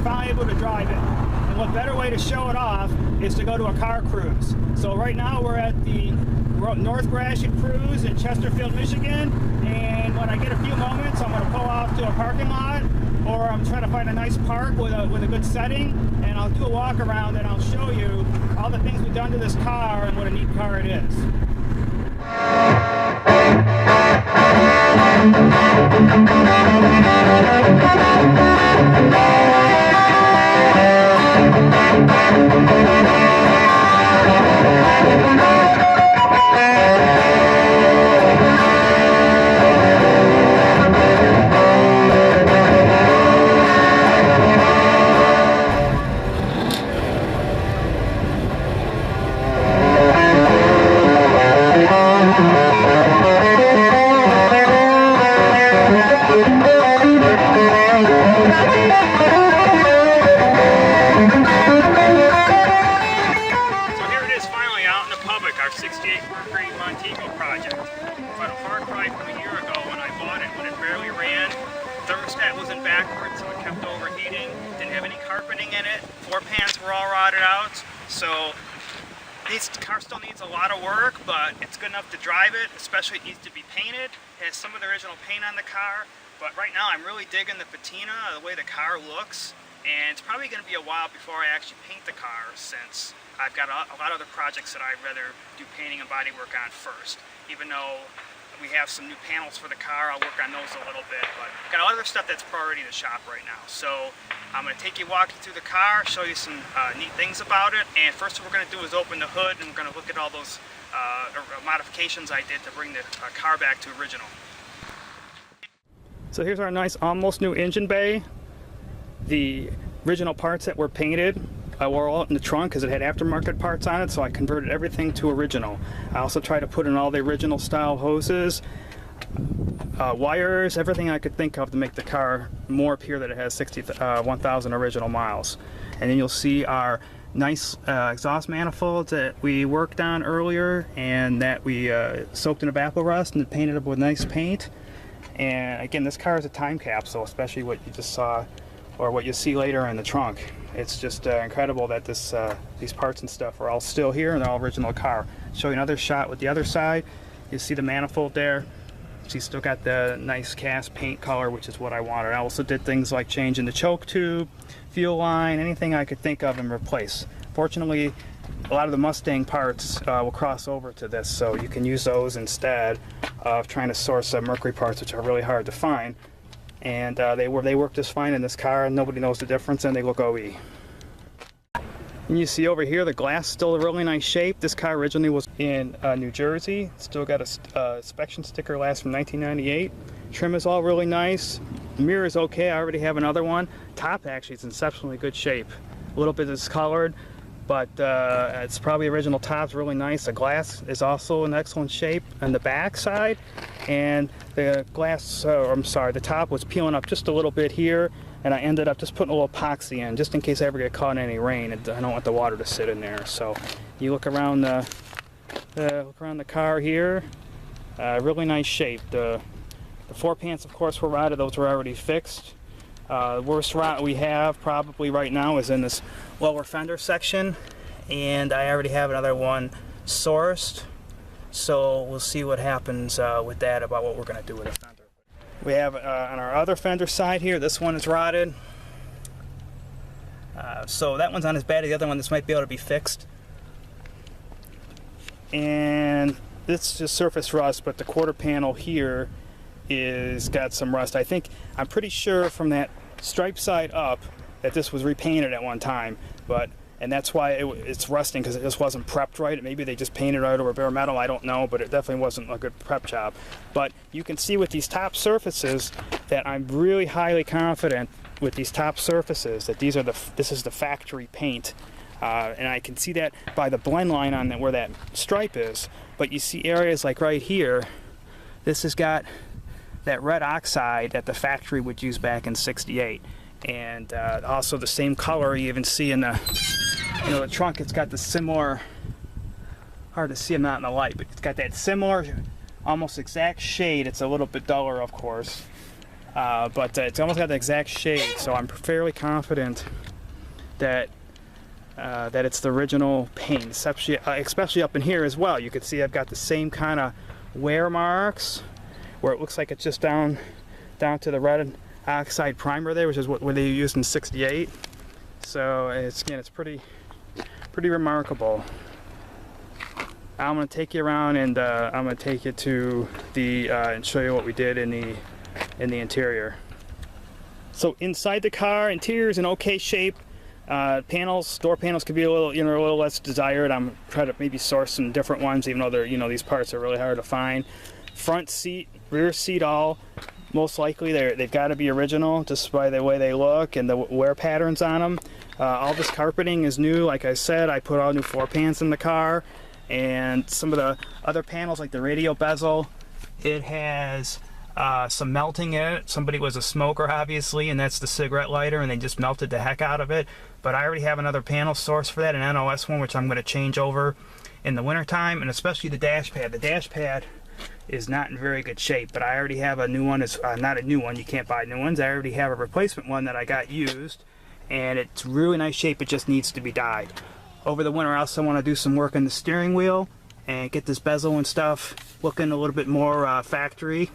valuable to drive it. And what better way to show it off is to go to a car cruise. So right now we're at the North Gratiot Cruise in Chesterfield, Michigan, and when I get a few moments, I'm going to pull off to a parking lot, or I'm trying to find a nice park with a good setting, and I'll do a walk around and I'll show you all the things we've done to this car and what a neat car it is. Our 68 Mercury Montego project. But a far cry from a year ago when I bought it, when it barely ran. Thermostat wasn't backwards, so it kept overheating. Didn't have any carpeting in it. Floor pans were all rotted out. So this car still needs a lot of work, but it's good enough to drive it, especially it needs to be painted. It has some of the original paint on the car, but right now I'm really digging the patina, the way the car looks. And it's probably going to be a while before I actually paint the car, since I've got a lot of other projects that I'd rather do painting and body work on first. Even though we have some new panels for the car, I'll work on those a little bit, but I've got a lot of other stuff that's priority in the shop right now. So I'm going to take you walking through the car, show you some neat things about it, and first what we're going to do is open the hood, and we're going to look at all those modifications I did to bring the car back to original. So here's our nice almost new engine bay. The original parts that were painted were all in the trunk because it had aftermarket parts on it, so I converted everything to original. I also tried to put in all the original style hoses, wires, everything I could think of to make the car more appear that it has 1,000 original miles. And then you'll see our nice exhaust manifolds that we worked on earlier and that we soaked in tobacco rust and painted up with nice paint. And again, this car is a time capsule, especially what you just saw or what you see later in the trunk. It's just incredible that these parts and stuff are all still here and they're all original car. Show you another shot with the other side. You see the manifold there. She's still got the nice cast paint color, which is what I wanted. I also did things like changing the choke tube, fuel line, anything I could think of and replace. Fortunately, a lot of the Mustang parts will cross over to this, so you can use those instead of trying to source Mercury parts, which are really hard to find. And they work just fine in this car, and nobody knows the difference, and they look OE. And you see over here, the glass still a really nice shape. This car originally was in New Jersey. Still got a inspection sticker last from 1998. Trim is all really nice. Mirror is okay. I already have another one. Top actually is in exceptionally good shape. A little bit discolored, but it's probably original top's really nice. The glass is also in excellent shape on the back side, and the glass, the top was peeling up just a little bit here, and I ended up just putting a little epoxy in just in case I ever get caught in any rain. I don't want the water to sit in there. So you look around the car here, really nice shape. The floor pans, of course, were rotted. Those were already fixed. The worst rot we have probably right now is in this lower fender section, and I already have another one sourced, so we'll see what happens with that, about what we're going to do with the fender. We have on our other fender side here, this one is rotted, so that one's not as bad as the other one. This might be able to be fixed. And this is just surface rust, but the quarter panel here is got some rust. I'm pretty sure from that stripe side up that this was repainted at one time, and that's why it's rusting, because it just wasn't prepped right. Maybe they just painted it over bare metal, I don't know, but it definitely wasn't a good prep job. But you can see with these top surfaces that I'm really highly confident with these top surfaces that this is the factory paint. And I can see that by the blend line on where that stripe is. But you see areas like right here, this has got that red oxide that the factory would use back in '68, and also the same color you even see in the trunk. It's got the similar, hard to see them out in the light, but it's got that similar, almost exact shade. It's a little bit duller, of course, but it's almost got the exact shape, so I'm fairly confident that that it's the original paint, especially up in here as well. You can see I've got the same kind of wear marks where it looks like it's just down to the red oxide primer there, which is what they used in '68. So it's pretty remarkable. I'm going to take you around, and I'm going to take you to the and show you what we did in the interior. So inside the car, interior is in okay shape. Door panels could be a little less desired. I'm trying to maybe source some different ones, even though they're, these parts are really hard to find. Front seat, rear seat, all most likely they've got to be original just by the way they look and the wear patterns on them. All this carpeting is new. Like I said, I put all new floor pans in the car, and some of the other panels, like the radio bezel, it has some melting in it. Somebody was a smoker, obviously, and that's the cigarette lighter, and they just melted the heck out of it. But I already have another panel source for that, an NOS one, which I'm going to change over in the wintertime, and especially the dash pad. The dash pad is not in very good shape, but I already have a new one. It's not a new one, you can't buy new ones. I already have a replacement one that I got used, and it's really nice shape. It just needs to be dyed. Over the winter, I also want to do some work on the steering wheel and get this bezel and stuff looking a little bit more factory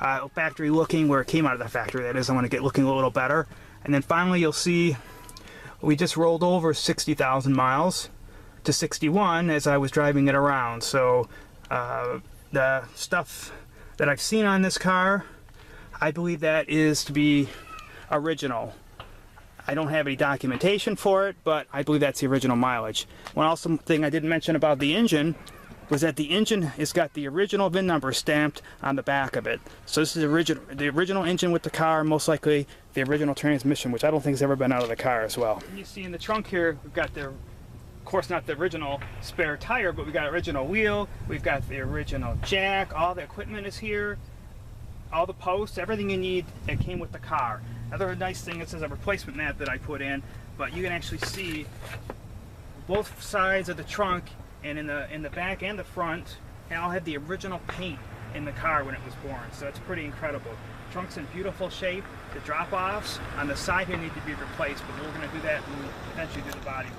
looking, where it came out of the factory, that is. I want to get looking a little better. And then finally, you'll see we just rolled over 60,000 miles to 61 as I was driving it around. So the stuff that I've seen on this car, I believe that is to be original. I don't have any documentation for it, but I believe that's the original mileage. One also thing I didn't mention about the engine was that the engine has got the original VIN number stamped on the back of it. So this is the original engine with the car, most likely the original transmission, which I don't think has ever been out of the car as well. You see in the trunk here, we've got of course not the original spare tire, but we've got original wheel, we've got the original jack, all the equipment is here, all the posts, everything you need that came with the car. Another nice thing, it says a replacement mat that I put in, but you can actually see both sides of the trunk, and in the back and the front, and all had the original paint in the car when it was born. So it's pretty incredible. Trunk's in beautiful shape. The drop-offs on the side here need to be replaced, but we're going to do that and eventually do the body work.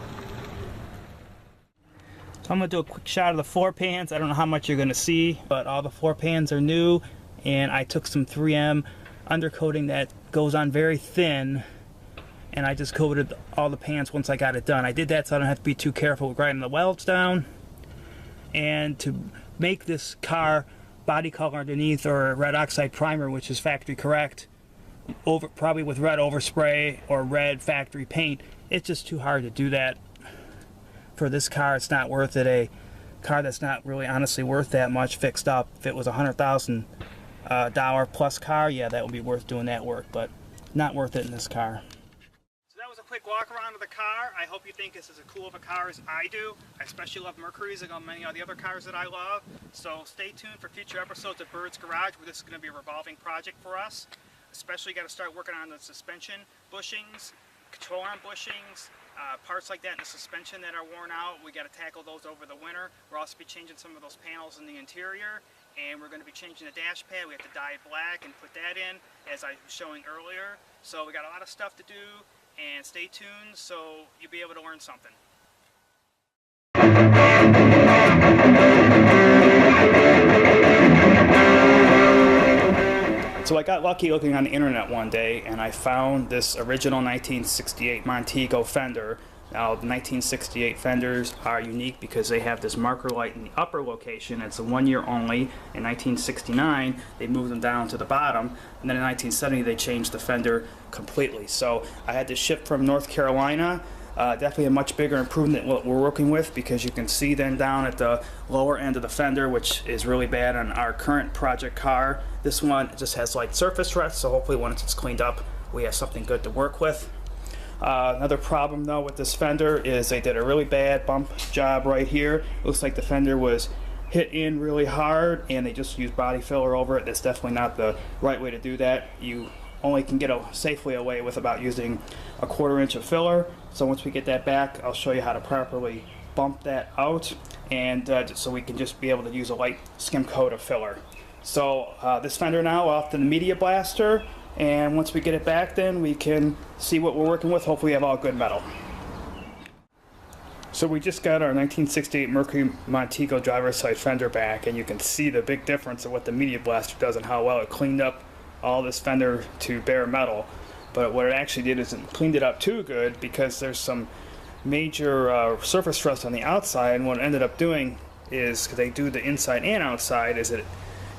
So I'm going to do a quick shot of the floor pans. I don't know how much you're going to see, but all the floor pans are new, and I took some 3M undercoating that goes on very thin, and I just coated all the pans once I got it done. I did that so I don't have to be too careful with grinding the welds down. And to make this car body color underneath, or red oxide primer, which is factory correct, probably with red overspray or red factory paint, it's just too hard to do that for this car. It's not worth it. A car that's not really honestly worth that much fixed up. If it was a $100,000 plus car, yeah, that would be worth doing that work, but not worth it in this car. That was a quick walk around of the car. I hope you think this is as cool of a car as I do. I especially love Mercury's and many of the other cars that I love. So stay tuned for future episodes of Bird's Garage, where this is going to be a revolving project for us. Especially got to start working on the suspension bushings, control arm bushings, parts like that in the suspension that are worn out. We got to tackle those over the winter. We'll also be changing some of those panels in the interior, and we're going to be changing the dash pad. We have to dye it black and put that in, as I was showing earlier. So we got a lot of stuff to do. And stay tuned so you'll be able to learn something. So I got lucky looking on the internet one day, and I found this original 1968 Montego Fender. Now, the 1968 Fenders are unique because they have this marker light in the upper location. It's a 1 year only. In 1969, they moved them down to the bottom, and then in 1970, they changed the Fender completely. So I had to ship from North Carolina. Definitely a much bigger improvement than what we're working with, because you can see then down at the lower end of the fender, which is really bad on our current project car. This one just has light surface rust, so hopefully once it's cleaned up, we have something good to work with. Another problem though with this fender is they did a really bad bump job right here. Looks like the fender was hit in really hard and they just used body filler over it. That's definitely not the right way to do that. You only can get safely away with about using a 1/4 inch of filler. So once we get that back, I'll show you how to properly bump that out, and so we can just be able to use a light skim coat of filler. So this fender now off to the media blaster, and once we get it back, then we can see what we're working with. Hopefully we have all good metal. So we just got our 1968 Mercury Montego driver's side fender back, and you can see the big difference of what the Media Blaster does and how well it cleaned up all this fender to bare metal. But what it actually did is it cleaned it up too good, because there's some major surface rust on the outside, and what it ended up doing is, because they do the inside and outside, is it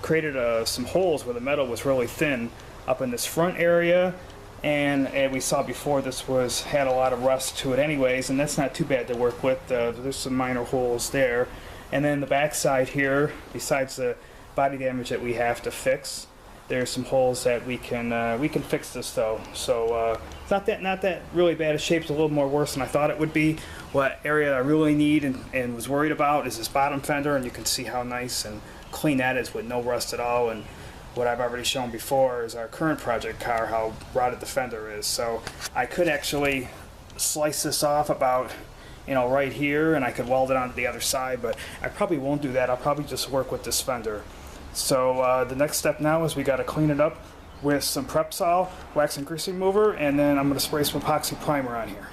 created some holes where the metal was really thin up in this front area. And we saw before this had a lot of rust to it anyways, and that's not too bad to work with. There's some minor holes there. And then the back side here, besides the body damage that we have to fix, there's some holes that we can fix this though. So it's not that really bad a shape. It's a little more worse than I thought it would be. What area I really need and was worried about is this bottom fender, and you can see how nice and clean that is with no rust at all. And what I've already shown before is our current project car, how rotted the fender is. So I could actually slice this off about, right here, and I could weld it onto the other side, but I probably won't do that. I'll probably just work with this fender. So the next step now is we got to clean it up with some Prep Sol, wax and grease remover, and then I'm going to spray some epoxy primer on here.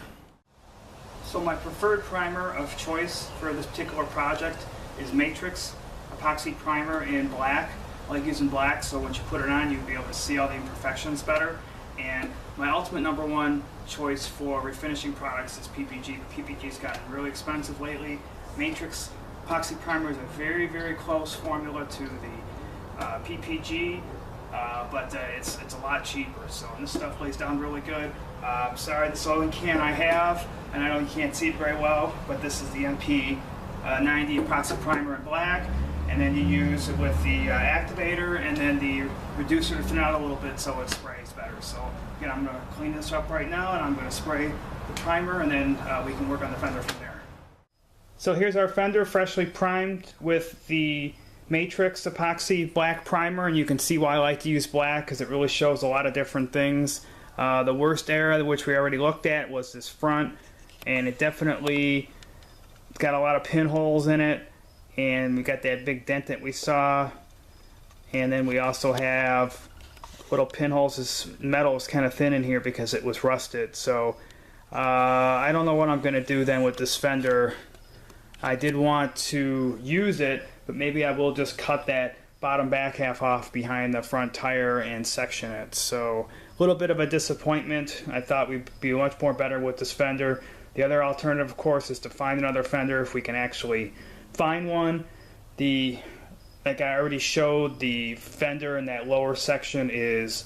So my preferred primer of choice for this particular project is Matrix epoxy primer in black. I like using black, so once you put it on, you'll be able to see all the imperfections better. And my ultimate number 1 choice for refinishing products is PPG, but PPG's gotten really expensive lately. Matrix epoxy primer is a very, very close formula to the PPG, but it's a lot cheaper. So and this stuff lays down really good. Sorry, this oil can I have, and I know you can't see it very well, but this is the MP 90 epoxy primer in black. And then you use it with the activator and then the reducer to thin out a little bit so it sprays better. So again, I'm going to clean this up right now, and I'm going to spray the primer, and then we can work on the fender from there. So here's our fender, freshly primed with the Matrix epoxy black primer, and you can see why I like to use black, because it really shows a lot of different things. The worst area, which we already looked at, was this front, and it definitely got a lot of pinholes in it. And we got that big dent that we saw, and then we also have little pinholes. This metal is kind of thin in here because it was rusted. So I don't know what I'm going to do then with this fender. I did want to use it, but maybe I will just cut that bottom back half off behind the front tire and section it. So a little bit of a disappointment. I thought we'd be much more better with this fender. The other alternative, of course, is to find another fender if we can actually find one. Like I already showed, the fender in that lower section is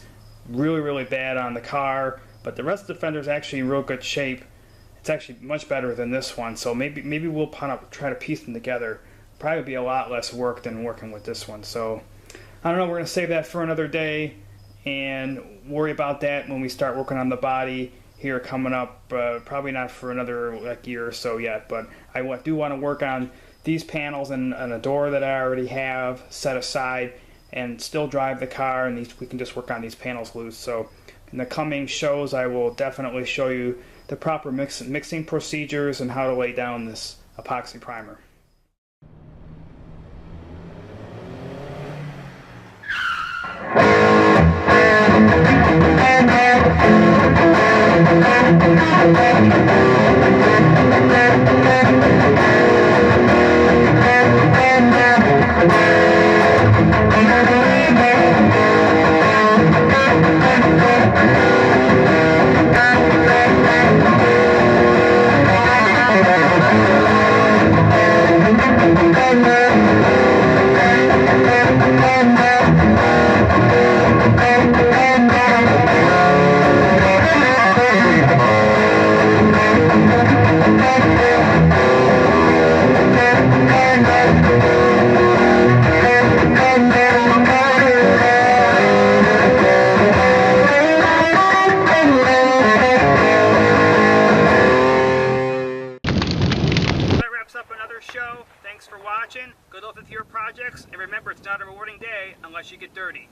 really, really bad on the car, but the rest of the fender is actually in real good shape. It's actually much better than this one, so maybe we'll try to piece them together. Probably be a lot less work than working with this one. So I don't know, we're going to save that for another day and worry about that when we start working on the body here coming up. Probably not for another year or so yet, but I do want to work on these panels and a door that I already have set aside, and still drive the car, and we can just work on these panels loose. So in the coming shows, I will definitely show you the proper mixing procedures and how to lay down this epoxy primer. Thanks for watching. Good luck with your projects, and remember, it's not a rewarding day unless you get dirty.